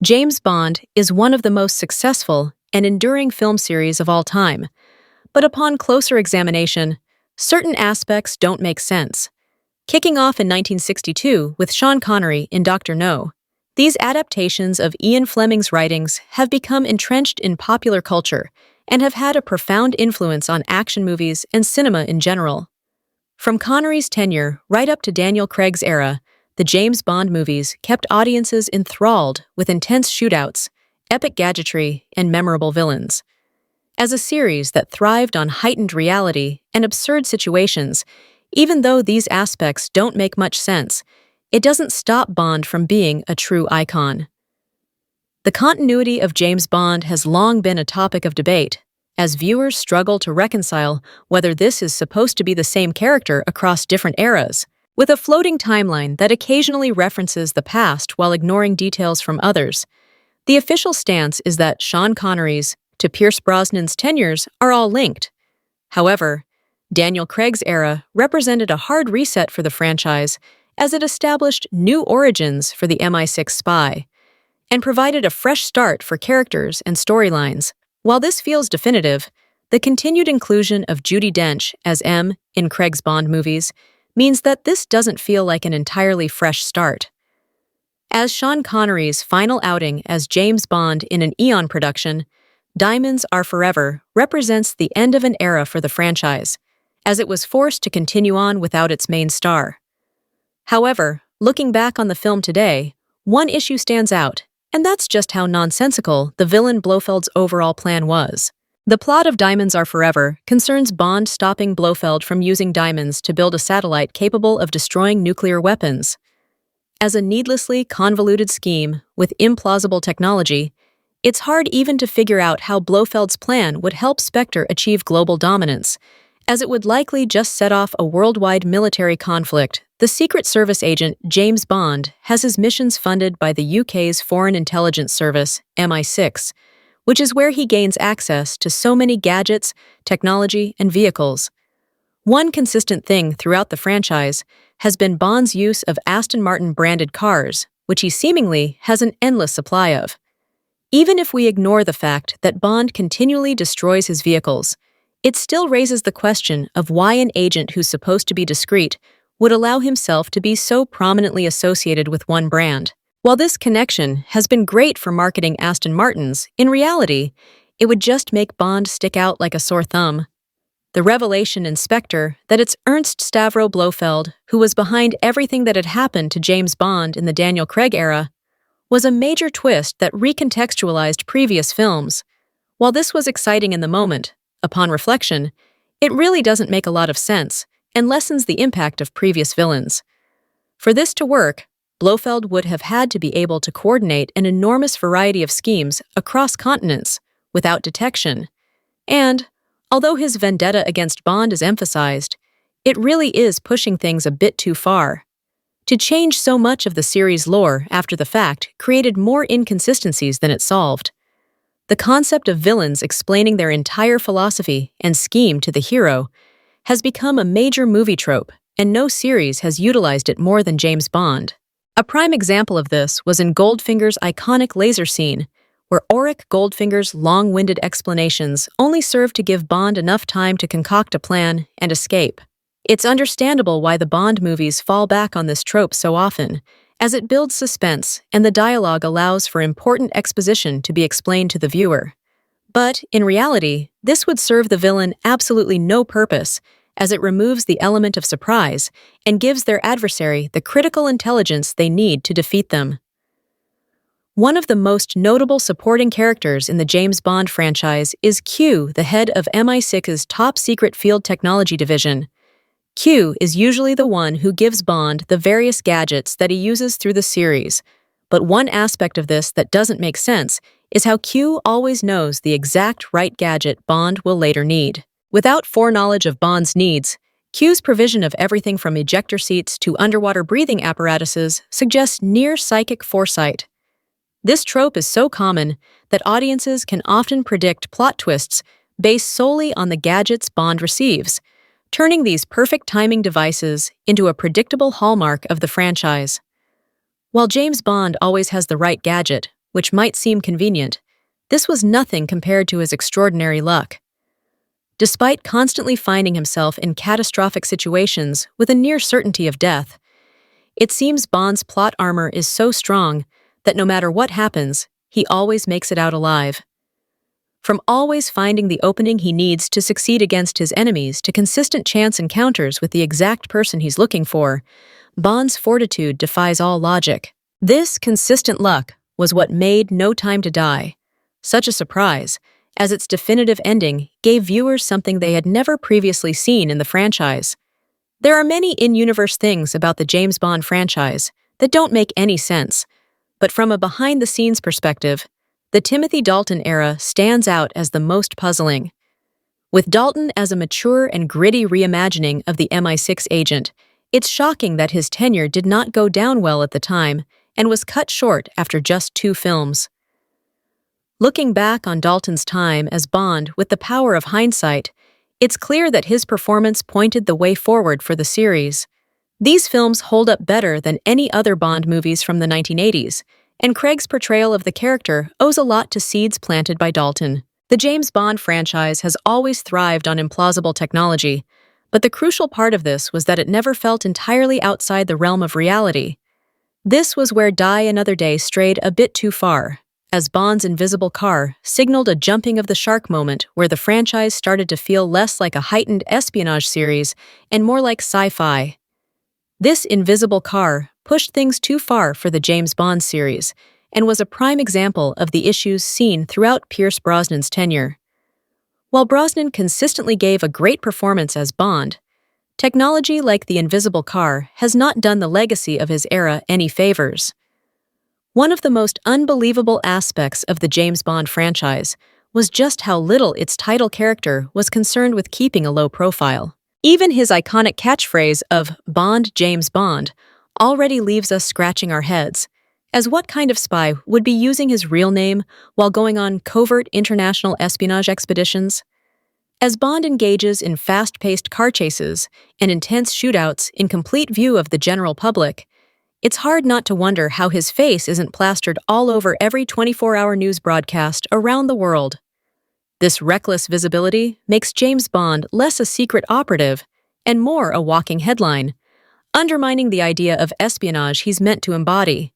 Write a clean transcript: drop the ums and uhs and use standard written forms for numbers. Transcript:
James Bond is one of the most successful and enduring film series of all time, but upon closer examination, certain aspects don't make sense. Kicking off in 1962 with Sean Connery in Dr. No, these adaptations of Ian Fleming's writings have become entrenched in popular culture and have had a profound influence on action movies and cinema in general. From Connery's tenure right up to Daniel Craig's era, the James Bond movies kept audiences enthralled with intense shootouts, epic gadgetry, and memorable villains. As a series that thrived on heightened reality and absurd situations, even though these aspects don't make much sense, it doesn't stop Bond from being a true icon. The continuity of James Bond has long been a topic of debate, as viewers struggle to reconcile whether this is supposed to be the same character across different eras. With a floating timeline that occasionally references the past while ignoring details from others, the official stance is that Sean Connery's to Pierce Brosnan's tenures are all linked. However, Daniel Craig's era represented a hard reset for the franchise as it established new origins for the MI6 spy and provided a fresh start for characters and storylines. While this feels definitive, the continued inclusion of Judi Dench as M in Craig's Bond movies means that this doesn't feel like an entirely fresh start. As Sean Connery's final outing as James Bond in an Eon production, Diamonds Are Forever represents the end of an era for the franchise, as it was forced to continue on without its main star. However, looking back on the film today, one issue stands out, and that's just how nonsensical the villain Blofeld's overall plan was. The plot of Diamonds Are Forever concerns Bond stopping Blofeld from using diamonds to build a satellite capable of destroying nuclear weapons. As a needlessly convoluted scheme with implausible technology, it's hard even to figure out how Blofeld's plan would help Spectre achieve global dominance, as it would likely just set off a worldwide military conflict. The Secret Service agent James Bond has his missions funded by the UK's Foreign Intelligence Service, MI6, which is where he gains access to so many gadgets, technology, and vehicles. One consistent thing throughout the franchise has been Bond's use of Aston Martin-branded cars, which he seemingly has an endless supply of. Even if we ignore the fact that Bond continually destroys his vehicles, it still raises the question of why an agent who's supposed to be discreet would allow himself to be so prominently associated with one brand. While this connection has been great for marketing Aston Martins, in reality, it would just make Bond stick out like a sore thumb. The revelation in Spectre that it's Ernst Stavro Blofeld who was behind everything that had happened to James Bond in the Daniel Craig era was a major twist that recontextualized previous films. While this was exciting in the moment, upon reflection, it really doesn't make a lot of sense and lessens the impact of previous villains. For this to work, Blofeld would have had to be able to coordinate an enormous variety of schemes across continents without detection. And, although his vendetta against Bond is emphasized, it really is pushing things a bit too far. To change so much of the series' lore after the fact created more inconsistencies than it solved. The concept of villains explaining their entire philosophy and scheme to the hero has become a major movie trope, and no series has utilized it more than James Bond. A prime example of this was in Goldfinger's iconic laser scene, where Auric Goldfinger's long-winded explanations only served to give Bond enough time to concoct a plan and escape. It's understandable why the Bond movies fall back on this trope so often, as it builds suspense and the dialogue allows for important exposition to be explained to the viewer. But, in reality, this would serve the villain absolutely no purpose, as it removes the element of surprise and gives their adversary the critical intelligence they need to defeat them. One of the most notable supporting characters in the James Bond franchise is Q, the head of MI6's top-secret field technology division. Q is usually the one who gives Bond the various gadgets that he uses through the series, but one aspect of this that doesn't make sense is how Q always knows the exact right gadget Bond will later need. Without foreknowledge of Bond's needs, Q's provision of everything from ejector seats to underwater breathing apparatuses suggests near psychic foresight. This trope is so common that audiences can often predict plot twists based solely on the gadgets Bond receives, turning these perfect timing devices into a predictable hallmark of the franchise. While James Bond always has the right gadget, which might seem convenient, this was nothing compared to his extraordinary luck. Despite constantly finding himself in catastrophic situations with a near certainty of death, it seems Bond's plot armor is so strong that no matter what happens, he always makes it out alive. From always finding the opening he needs to succeed against his enemies to consistent chance encounters with the exact person he's looking for, Bond's fortitude defies all logic. This consistent luck was what made No Time to Die such a surprise, as its definitive ending gave viewers something they had never previously seen in the franchise. There are many in-universe things about the James Bond franchise that don't make any sense, but from a behind-the-scenes perspective, the Timothy Dalton era stands out as the most puzzling. With Dalton as a mature and gritty reimagining of the MI6 agent, it's shocking that his tenure did not go down well at the time and was cut short after just 2 films. Looking back on Dalton's time as Bond with the power of hindsight, it's clear that his performance pointed the way forward for the series. These films hold up better than any other Bond movies from the 1980s, and Craig's portrayal of the character owes a lot to seeds planted by Dalton. The James Bond franchise has always thrived on implausible technology, but the crucial part of this was that it never felt entirely outside the realm of reality. This was where Die Another Day strayed a bit too far, as Bond's invisible car signaled a jumping of the shark moment where the franchise started to feel less like a heightened espionage series and more like sci-fi. This invisible car pushed things too far for the James Bond series and was a prime example of the issues seen throughout Pierce Brosnan's tenure. While Brosnan consistently gave a great performance as Bond, technology like the invisible car has not done the legacy of his era any favors. One of the most unbelievable aspects of the James Bond franchise was just how little its title character was concerned with keeping a low profile. Even his iconic catchphrase of "Bond, James Bond" already leaves us scratching our heads, as what kind of spy would be using his real name while going on covert international espionage expeditions? As Bond engages in fast-paced car chases and intense shootouts in complete view of the general public, it's hard not to wonder how his face isn't plastered all over every 24-hour news broadcast around the world. This reckless visibility makes James Bond less a secret operative and more a walking headline, undermining the idea of espionage he's meant to embody.